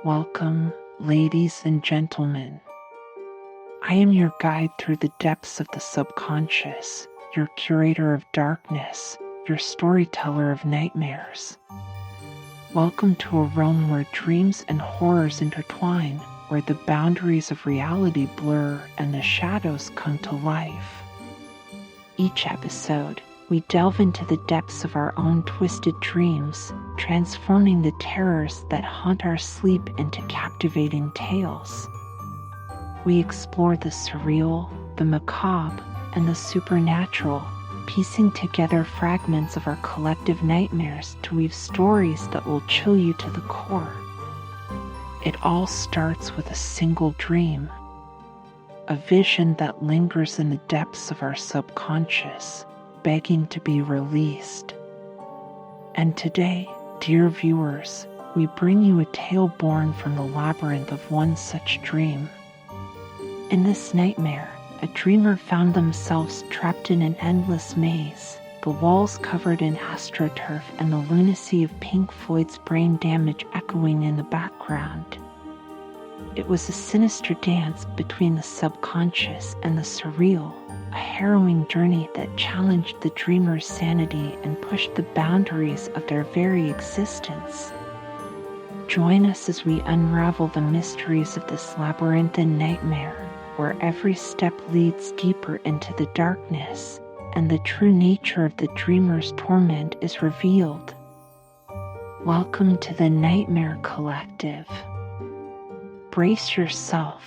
Welcome, ladies and gentlemen. I am your guide through the depths of the subconscious, your curator of darkness, your storyteller of nightmares. Welcome to a realm where dreams and horrors intertwine, where the boundaries of reality blur and the shadows come to life. Each episode, we delve into the depths of our own twisted dreams, transforming the terrors that haunt our sleep into captivating tales. We explore the surreal, the macabre, and the supernatural, piecing together fragments of our collective nightmares to weave stories that will chill you to the core. It all starts with a single dream, a vision that lingers in the depths of our subconscious, begging to be released. And today, dear viewers, we bring you a tale born from the labyrinth of one such dream. In this nightmare, a dreamer found themselves trapped in an endless maze, the walls covered in astroturf and the lunacy of Pink Floyd's Brain Damage echoing in the background. It was a sinister dance between the subconscious and the surreal, a harrowing journey that challenged the dreamer's sanity and pushed the boundaries of their very existence. Join us as we unravel the mysteries of this labyrinthine nightmare, where every step leads deeper into the darkness, and the true nature of the dreamer's torment is revealed. Welcome to the Nightmare Collective. Brace yourself,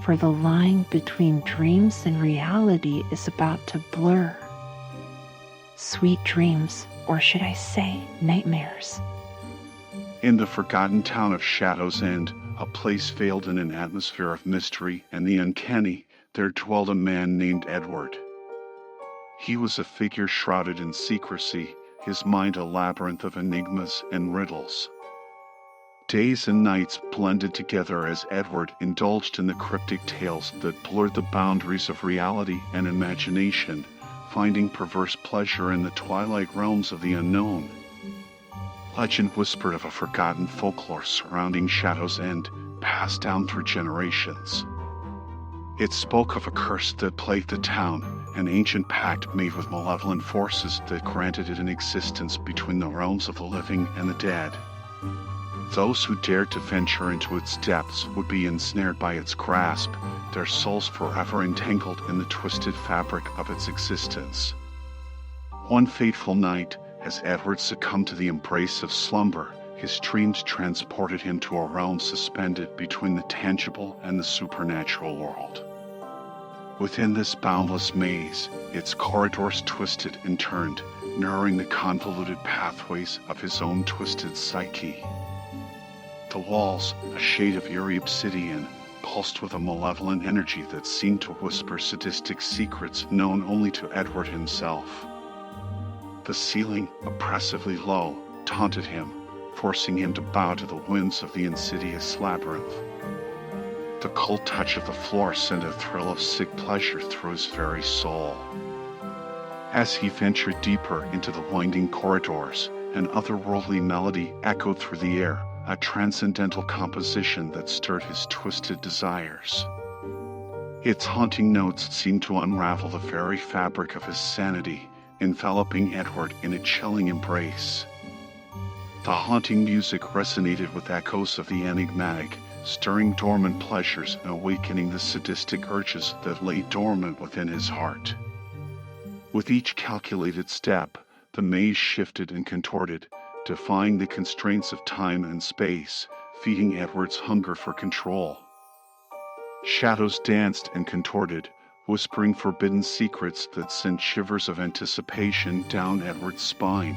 for the line between dreams and reality is about to blur. Sweet dreams, or should I say, nightmares. In the forgotten town of Shadow's End, a place veiled in an atmosphere of mystery and the uncanny, there dwelled a man named Edward. He was a figure shrouded in secrecy, his mind a labyrinth of enigmas and riddles. Days and nights blended together as Edward indulged in the cryptic tales that blurred the boundaries of reality and imagination, finding perverse pleasure in the twilight realms of the unknown. Legend whispered of a forgotten folklore surrounding Shadow's End, passed down through generations. It spoke of a curse that plagued the town, an ancient pact made with malevolent forces that granted it an existence between the realms of the living and the dead. Those who dared to venture into its depths would be ensnared by its grasp, their souls forever entangled in the twisted fabric of its existence. One fateful night, as Edward succumbed to the embrace of slumber, his dreams transported him to a realm suspended between the tangible and the supernatural world. Within this boundless maze, its corridors twisted and turned, narrowing the convoluted pathways of his own twisted psyche. The walls, a shade of eerie obsidian, pulsed with a malevolent energy that seemed to whisper sadistic secrets known only to Edward himself. The ceiling, oppressively low, taunted him, forcing him to bow to the whims of the insidious labyrinth. The cold touch of the floor sent a thrill of sick pleasure through his very soul. As he ventured deeper into the winding corridors, an otherworldly melody echoed through the air, a transcendental composition that stirred his twisted desires. Its haunting notes seemed to unravel the very fabric of his sanity, enveloping Edward in a chilling embrace. The haunting music resonated with echoes of the enigmatic, stirring dormant pleasures and awakening the sadistic urges that lay dormant within his heart. With each calculated step, the maze shifted and contorted, defying the constraints of time and space, feeding Edward's hunger for control. Shadows danced and contorted, whispering forbidden secrets that sent shivers of anticipation down Edward's spine.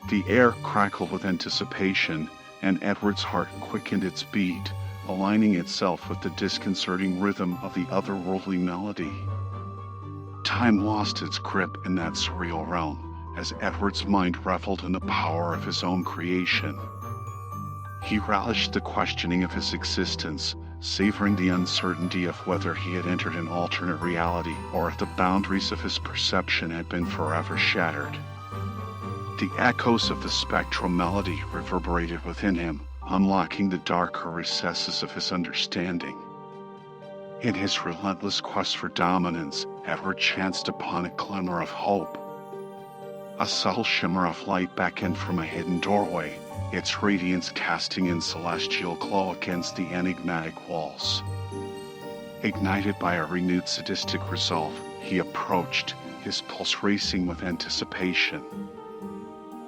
The air crackled with anticipation, and Edward's heart quickened its beat, aligning itself with the disconcerting rhythm of the otherworldly melody. Time lost its grip in that surreal realm, as Edward's mind reveled in the power of his own creation. He relished the questioning of his existence, savoring the uncertainty of whether he had entered an alternate reality or if the boundaries of his perception had been forever shattered. The echoes of the spectral melody reverberated within him, unlocking the darker recesses of his understanding. In his relentless quest for dominance, Edward chanced upon a glimmer of hope. A subtle shimmer of light beckoned from a hidden doorway, its radiance casting in celestial glow against the enigmatic walls. Ignited by a renewed sadistic resolve, he approached, his pulse racing with anticipation.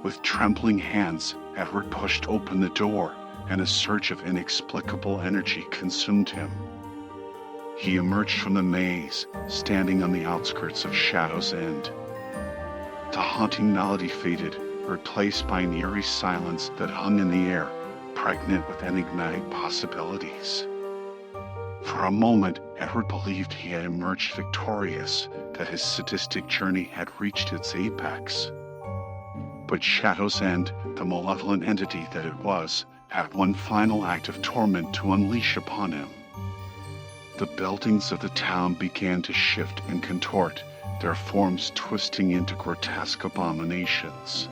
With trembling hands, Edward pushed open the door, and a surge of inexplicable energy consumed him. He emerged from the maze, standing on the outskirts of Shadow's End. The haunting melody faded, replaced by an eerie silence that hung in the air, pregnant with enigmatic possibilities. For a moment, Edward believed he had emerged victorious, that his sadistic journey had reached its apex. But Shadow's End, the malevolent entity that it was, had one final act of torment to unleash upon him. The buildings of the town began to shift and contort, their forms twisting into grotesque abominations.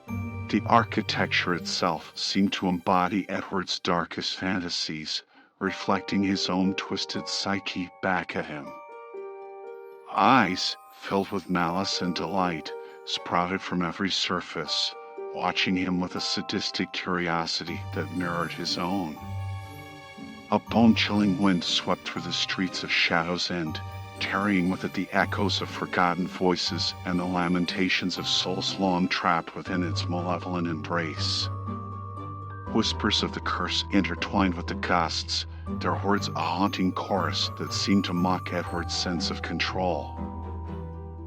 The architecture itself seemed to embody Edward's darkest fantasies, reflecting his own twisted psyche back at him. Eyes, filled with malice and delight, sprouted from every surface, watching him with a sadistic curiosity that mirrored his own. A bone-chilling wind swept through the streets of Shadow's End, carrying with it the echoes of forgotten voices and the lamentations of souls long trapped within its malevolent embrace. Whispers of the curse intertwined with the gusts, their words a haunting chorus that seemed to mock Edward's sense of control.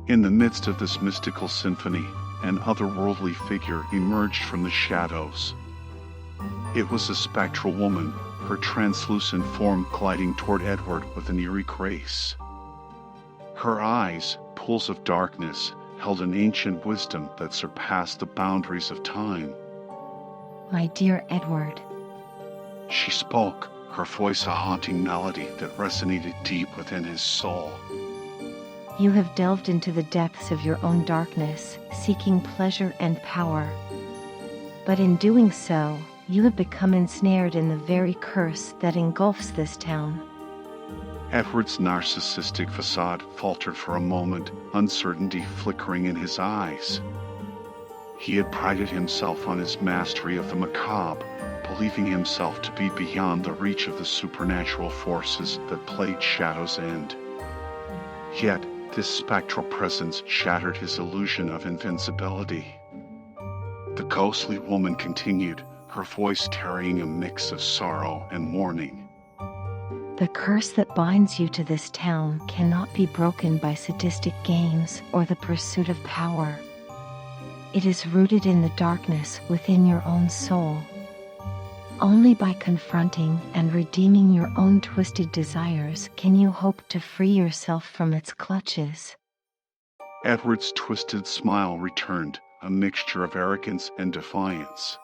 In the midst of this mystical symphony, an otherworldly figure emerged from the shadows. It was a spectral woman, her translucent form gliding toward Edward with an eerie grace. Her eyes, pools of darkness, held an ancient wisdom that surpassed the boundaries of time. My dear Edward. She spoke, her voice a haunting melody that resonated deep within his soul. You have delved into the depths of your own darkness, seeking pleasure and power. But in doing so, you have become ensnared in the very curse that engulfs this town. Edward's narcissistic facade faltered for a moment, uncertainty flickering in his eyes. He had prided himself on his mastery of the macabre, believing himself to be beyond the reach of the supernatural forces that plagued Shadow's End. Yet, this spectral presence shattered his illusion of invincibility. The ghostly woman continued, her voice carrying a mix of sorrow and warning. The curse that binds you to this town cannot be broken by sadistic games or the pursuit of power. It is rooted in the darkness within your own soul. Only by confronting and redeeming your own twisted desires can you hope to free yourself from its clutches. Edward's twisted smile returned, a mixture of arrogance and defiance.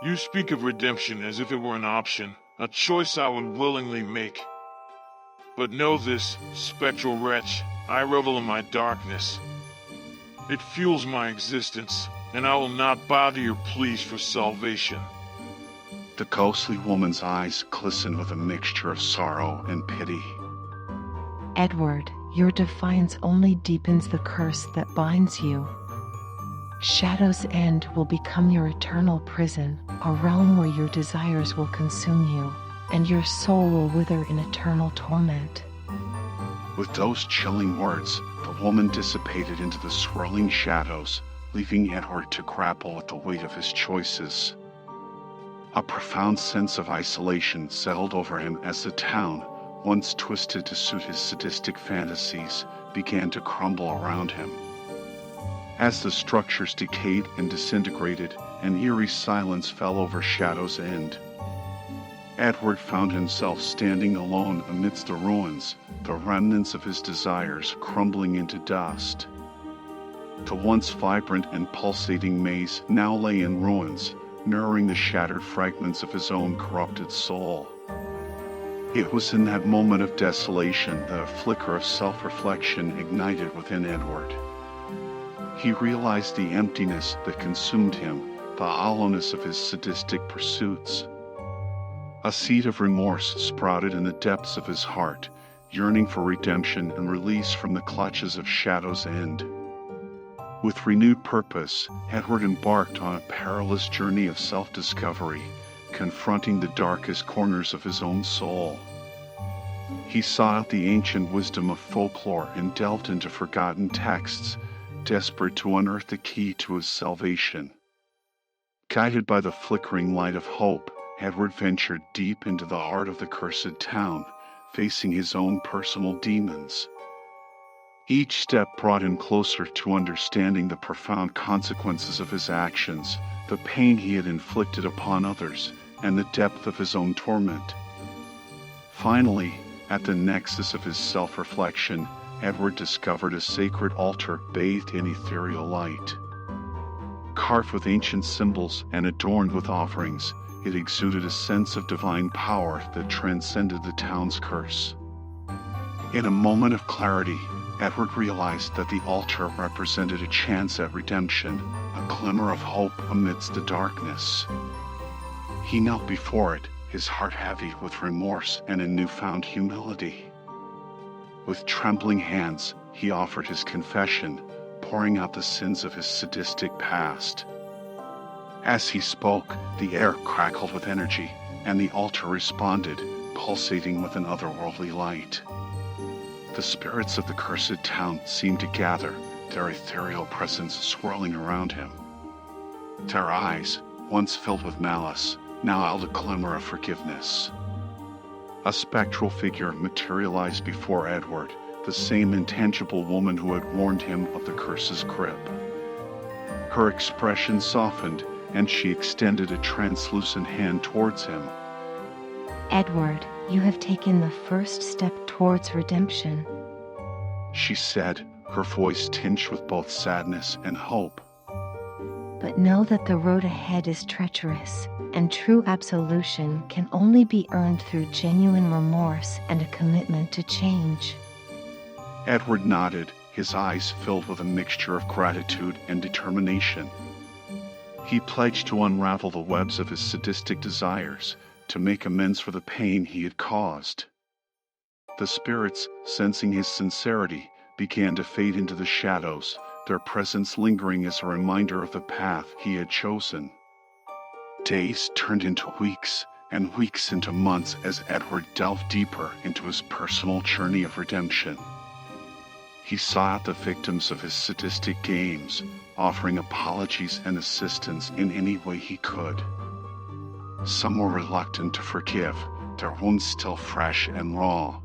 You speak of redemption as if it were an option, a choice I would willingly make. But know this, spectral wretch, I revel in my darkness. It fuels my existence, and I will not bow to your pleas for salvation. The ghostly woman's eyes glistened with a mixture of sorrow and pity. Edward, your defiance only deepens the curse that binds you. Shadow's End will become your eternal prison, a realm where your desires will consume you, and your soul will wither in eternal torment. With those chilling words, the woman dissipated into the swirling shadows, leaving Edward to grapple with the weight of his choices. A profound sense of isolation settled over him as the town, once twisted to suit his sadistic fantasies, began to crumble around him. As the structures decayed and disintegrated, an eerie silence fell over Shadow's End. Edward found himself standing alone amidst the ruins, the remnants of his desires crumbling into dust. The once vibrant and pulsating maze now lay in ruins, mirroring the shattered fragments of his own corrupted soul. It was in that moment of desolation that a flicker of self-reflection ignited within Edward. He realized the emptiness that consumed him, the hollowness of his sadistic pursuits. A seed of remorse sprouted in the depths of his heart, yearning for redemption and release from the clutches of Shadow's End. With renewed purpose, Edward embarked on a perilous journey of self-discovery, confronting the darkest corners of his own soul. He sought out the ancient wisdom of folklore and delved into forgotten texts, desperate to unearth the key to his salvation. Guided by the flickering light of hope, Edward ventured deep into the heart of the cursed town, facing his own personal demons. Each step brought him closer to understanding the profound consequences of his actions, the pain he had inflicted upon others, and the depth of his own torment. Finally, at the nexus of his self-reflection, Edward discovered a sacred altar bathed in ethereal light. Carved with ancient symbols and adorned with offerings, it exuded a sense of divine power that transcended the town's curse. In a moment of clarity, Edward realized that the altar represented a chance at redemption, a glimmer of hope amidst the darkness. He knelt before it, his heart heavy with remorse and a newfound humility. With trembling hands, he offered his confession, pouring out the sins of his sadistic past. As he spoke, the air crackled with energy, and the altar responded, pulsating with an otherworldly light. The spirits of the cursed town seemed to gather, their ethereal presence swirling around him. Their eyes, once filled with malice, now held a glimmer of forgiveness. A spectral figure materialized before Edward, the same intangible woman who had warned him of the curse's grip. Her expression softened, and she extended a translucent hand towards him. Edward, you have taken the first step towards redemption. She said, her voice tinged with both sadness and hope. But know that the road ahead is treacherous, and true absolution can only be earned through genuine remorse and a commitment to change. Edward nodded, his eyes filled with a mixture of gratitude and determination. He pledged to unravel the webs of his sadistic desires, to make amends for the pain he had caused. The spirits, sensing his sincerity, began to fade into the shadows, their presence lingering as a reminder of the path he had chosen. Days turned into weeks, and weeks into months as Edward delved deeper into his personal journey of redemption. He sought out the victims of his sadistic games, offering apologies and assistance in any way he could. Some were reluctant to forgive, their wounds still fresh and raw.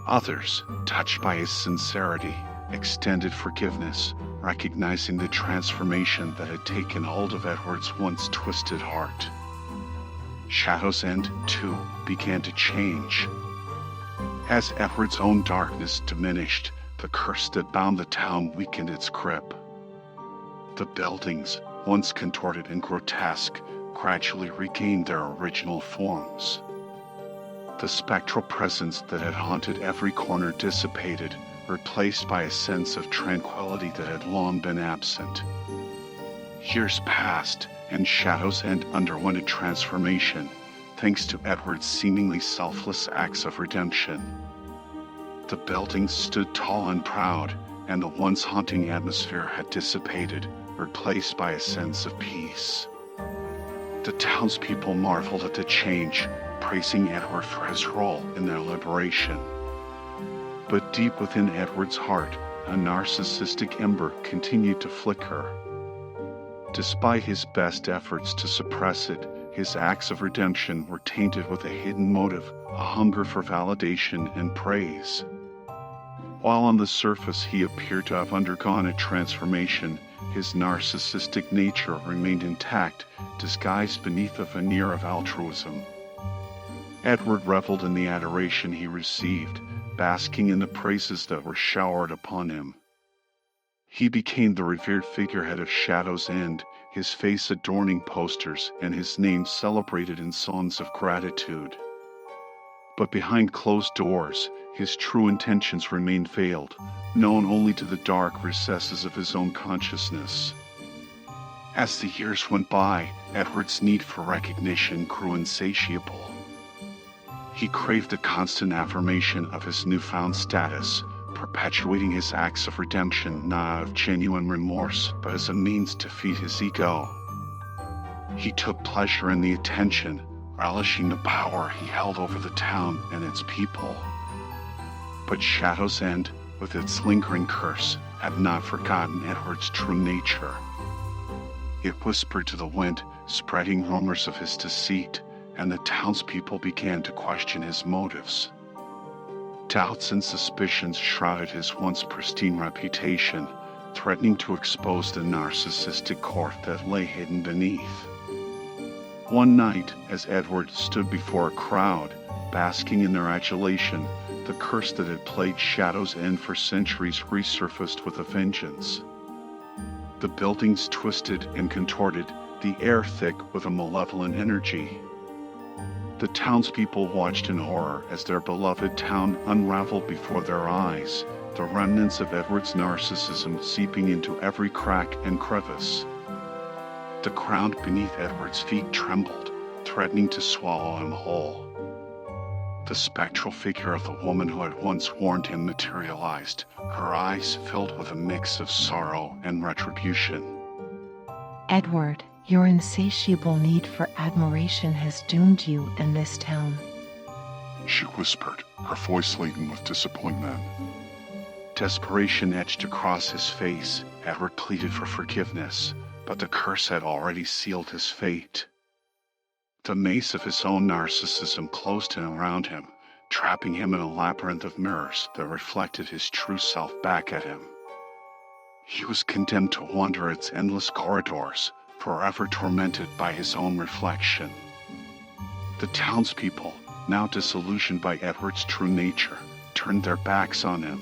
Others, touched by his sincerity, extended forgiveness, recognizing the transformation that had taken hold of Edward's once twisted heart. Shadow's End, too, began to change. As Edward's own darkness diminished, the curse that bound the town weakened its grip. The buildings, once contorted and grotesque, gradually regained their original forms. The spectral presence that had haunted every corner dissipated, replaced by a sense of tranquility that had long been absent. Years passed, and Shadow's End underwent a transformation, thanks to Edward's seemingly selfless acts of redemption. The buildings stood tall and proud, and the once haunting atmosphere had dissipated, replaced by a sense of peace. The townspeople marveled at the change, praising Edward for his role in their liberation. But deep within Edward's heart, a narcissistic ember continued to flicker. Despite his best efforts to suppress it, his acts of redemption were tainted with a hidden motive, a hunger for validation and praise. While on the surface he appeared to have undergone a transformation, his narcissistic nature remained intact, disguised beneath a veneer of altruism. Edward reveled in the adoration he received, basking in the praises that were showered upon him. He became the revered figurehead of Shadow's End, his face adorning posters and his name celebrated in songs of gratitude. But behind closed doors, his true intentions remained veiled, known only to the dark recesses of his own consciousness. As the years went by, Edward's need for recognition grew insatiable. He craved the constant affirmation of his newfound status, perpetuating his acts of redemption not out of genuine remorse, but as a means to feed his ego. He took pleasure in the attention, relishing the power he held over the town and its people. But Shadow's End, with its lingering curse, had not forgotten Edward's true nature. It whispered to the wind, spreading rumors of his deceit, and the townspeople began to question his motives. Doubts and suspicions shrouded his once pristine reputation, threatening to expose the narcissistic core that lay hidden beneath. One night, as Edward stood before a crowd, basking in their adulation, the curse that had plagued Shadow's End for centuries resurfaced with a vengeance. The buildings twisted and contorted, the air thick with a malevolent energy. The townspeople watched in horror as their beloved town unraveled before their eyes, the remnants of Edward's narcissism seeping into every crack and crevice. The ground beneath Edward's feet trembled, threatening to swallow him whole. The spectral figure of the woman who had once warned him materialized, her eyes filled with a mix of sorrow and retribution. Edward, your insatiable need for admiration has doomed you and this town. She whispered, her voice laden with disappointment. Desperation etched across his face. Edward pleaded for forgiveness, but the curse had already sealed his fate. The maze of his own narcissism closed in around him, trapping him in a labyrinth of mirrors that reflected his true self back at him. He was condemned to wander its endless corridors, forever tormented by his own reflection. The townspeople, now disillusioned by Edward's true nature, turned their backs on him.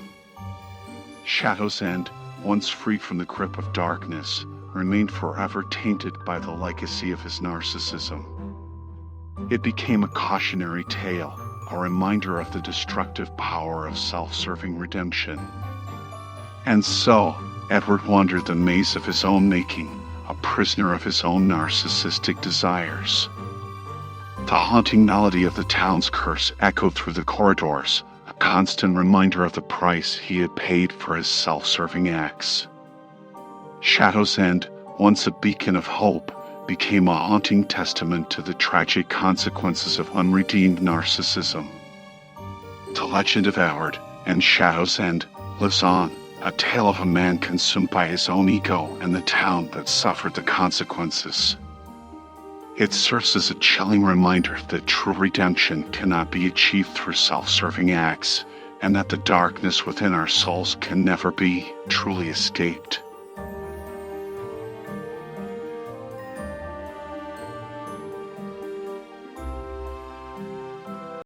Shadow's End, once free from the grip of darkness, remained forever tainted by the legacy of his narcissism. It became a cautionary tale, a reminder of the destructive power of self-serving redemption. And so, Edward wandered the maze of his own making, a prisoner of his own narcissistic desires. The haunting melody of the town's curse echoed through the corridors, a constant reminder of the price he had paid for his self-serving acts. Shadow's End, once a beacon of hope, became a haunting testament to the tragic consequences of unredeemed narcissism. The legend of Edward and Shadow's End lives on, a tale of a man consumed by his own ego and the town that suffered the consequences. It serves as a chilling reminder that true redemption cannot be achieved through self-serving acts, and that the darkness within our souls can never be truly escaped.